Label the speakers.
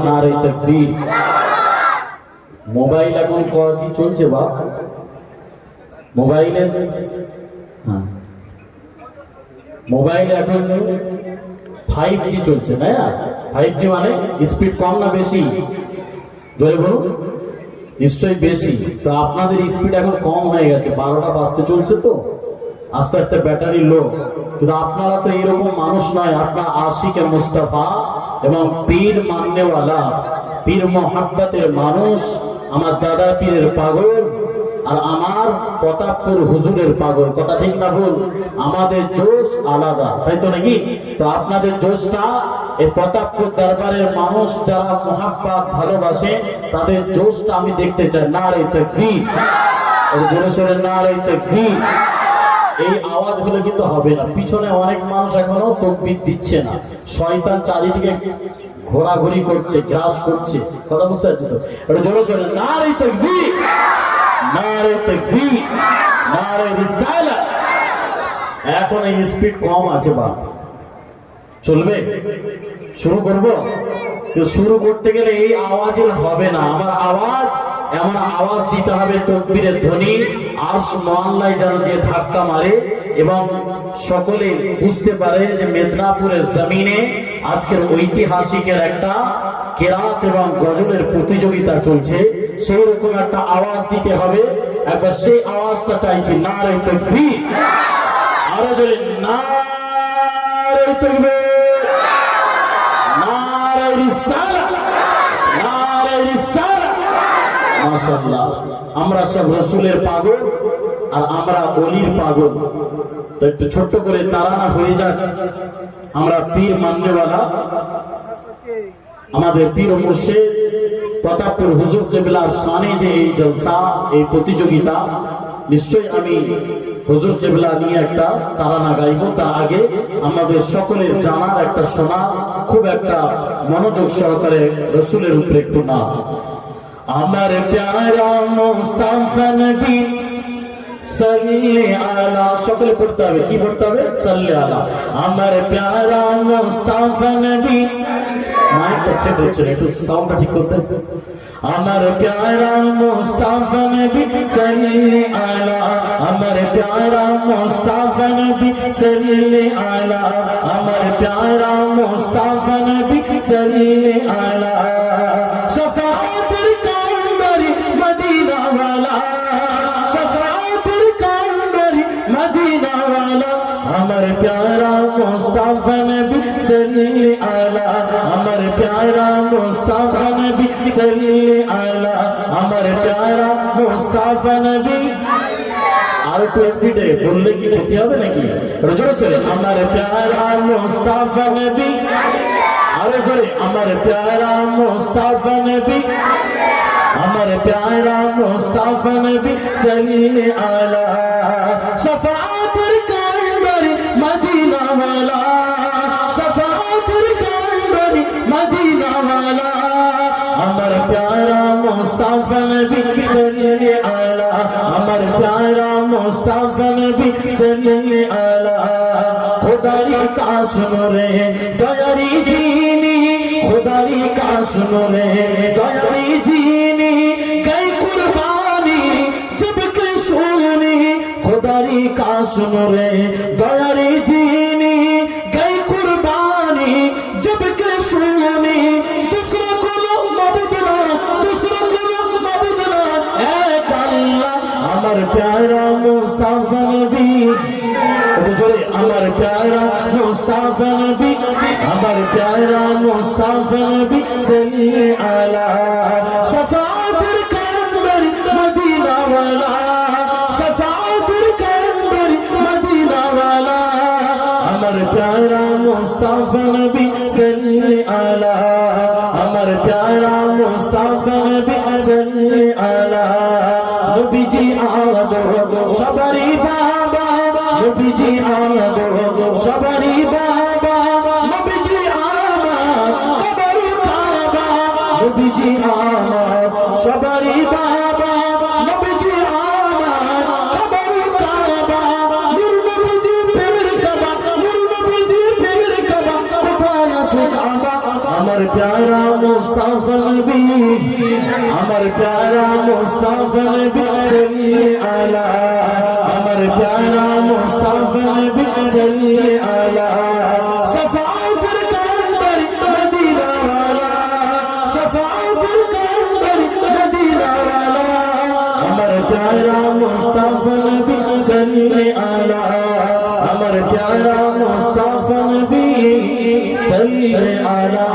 Speaker 1: নারে তাকবীর। মোবাইল এখন কয়টি চলছে বা মোবাইলের মোবাইল এখন 5G চলছে না? 5G মানে স্পিড কম না বেশি? জোরে বলুন। নিশ্চয়ই বেশি। তো আপনাদের স্পিড এখন কম হয়ে গেছে, 12টা বাজতে চলছে তো আস্তে আস্তে ব্যাটারি লো। কিন্তু আপনারা তো এরকম মানুষ নয়, আপনার আশিকে মুস্তাফা এবং পীর মাননেওয়ালা, পীর মোহাব্বতের মানুষ। আমার দাদা পীরের পাগল আর আমার প্রতাপপুর হুজুরের পাগল। কথা ঠিক না ভুল? আমাদের জোশ আলাদা, তাই তো নাকি? তো আপনাদের জোশটা এই প্রতাপপুর দরবারের মানুষ যারা মোহাব্বত ভালোবাসে তাদের জোশটা আমি দেখতে চাই। নারে তাকবীর, জোরে সোরে নারে তাকবীর। এই আওয়াজগুলো কিন্তু হবে না। পিছনে অনেক মানুষ এখনো তাকবীর দিচ্ছে না। শয়তান চারিদিকে ঘোরাঘুরি করছে, গ্রাস করছে। কথা বুঝতে পারছি তো? এটা জোরে সোরে নারে তাকবীর, নারে তাকবীর, নারে রিসালাত। এখন এই স্পিড কম আছে বা চলবে? শুরু করব? শুরু করতে গেলে এই আওয়াজ হবে না। আমার আওয়াজ এমন আওয়াজ দিতে হবে তাকবীরের ধ্বনি আরশ মহল্লায় যেন যে ধাক্কা মারে এবং সকলে বুঝতে পারে যে মেদিনীপুরের জমিনে আজকের ঐতিহাসিকের একটা কেরাত এবং গজলের প্রতিযোগিতা চলছে। সেই রকম একটা আওয়াজ দিতে হবে। একবার সেই আওয়াজটা চাইছি। নারে তাকবীর, আরো জোরে নারে তাকবীর, নারে রিসালাত, নারে রিসালাত। মাশাআল্লাহ, আমরা সব রাসূলের পাগল আর আমরা ওলির পাগল। তো একটু ছোট্ট করে তারানা হয়ে যাক। আমরা পীর মাননেওয়ালা, আমাদের পীর ও মুর্শিদ প্রতাপপুর হুজুর কেবলার শানে যে এই জলসা, এই প্রতিযোগিতা, নিশ্চয়ই আমি হুজুর কেবলা নিয়ে একটা তারানা গাইব। তার আগে আমাদের সকলের জানার একটা শোনা, খুব একটা মনোযোগ সহকারে রাসূলের উপরে একটু নাম। আমার প্যারা মুস্তাফা নবী সাল্লি আলা, সকলে পড়তে হবে। কি পড়তে হবে? সাল্লি আলা। আমার প্যারা মুস্তাফা নবী, মাইকটা সেট হচ্ছে না, একটু সাউন্ডটা ঠিক করতে। আমার প্যারা মুস্তাফা নবী সাল্লি আলা, আমার প্যারা মুস্তাফা নবী সাল্লি আলা, আমার প্যারা মুস্তাফা নবী সাল্লি আলা। শাফাআতুল কাউমারি মদিনা ওয়ালা, শাফাআতুল কাউমারি মদিনা ওয়ালা, আমার প্যারা মুস্তাফা নবী সাল্লি আলা, আমার প্যারা মুস্তাফা নবী সাল্লি আলা, আমার প্যারা মুস্তাফা নবী। আর একটু স্পিডে বললে কি ক্ষতি হবে নাকি? জোরে সোরে আমার প্যারা মুস্তাফা নবী, আরে জোরে আমার প্যারা মুস্তাফা নবী, আমার প্যারা মুস্তাফা নবী সাল্লি আলা। শাফাআতুল কাউমারি মদিনা ওয়ালা, শাফাআতুল কাউমারি মদিনা ওয়ালা, আমার প্যারা মুস্তাফা নবী সাল্লি আলা, আমার প্যারা মুস্তাফা নবী সাল্লি আলা। খোদারি কাশ নূরে দয়ারি জিনি, খোদারি কাশ নূরে দয়ারি জিনি, গায়ে কুরবানি জব কে শুনি, খোদারি কাশ নূরে দয়ারি জিনি, গায়ে কুরবানি জব কে শুনি। दूसरा কোনো মাবুদ না, दूसरा কোনো মাবুদ না, এক আল্লাহ। আমার প্যারা মুস্তাফা নবী, জোরে আমার প্যারা মুস্তাফা নবী, আমার প্যারা মুস্তাফা নবী সাল্লি আলা। শাফাআতুল কাউমারি মদিনা ওয়ালা, শাফাআতুল কাউমারি মদিনা ওয়ালা, আমার প্যারা মুস্তাফা নবী সাল্লি আলা, আমার প্যারা মুস্তাফা নবী সাল্লি আলা। নবীজি আদো সবারই বাবা, নবীজি আদো সবারই বাবা, নবীজি আমার কবর কাবা, নবীজি আমার সবারই বাবা, নবীজি আমার কবর কাবা। নূর নবীজি প্রেমের কাবা, নূর নবীজি প্রেমের কাবা, কোথায় আছে কাবা? আমার প্যারা মুস্তাফা मुस्तफा नबी अमर प्यारा मुस्तफा नबी सल्ले अला अमर प्यारा मुस्तफा नबी सल्ले अला शफाअत का अंदर मदीना वाला शफाअत का अंदर मदीना वाला अमर प्यारा मुस्तफा नबी सल्ले अला अमर प्यारा मुस्तफा नबी सल्ले अला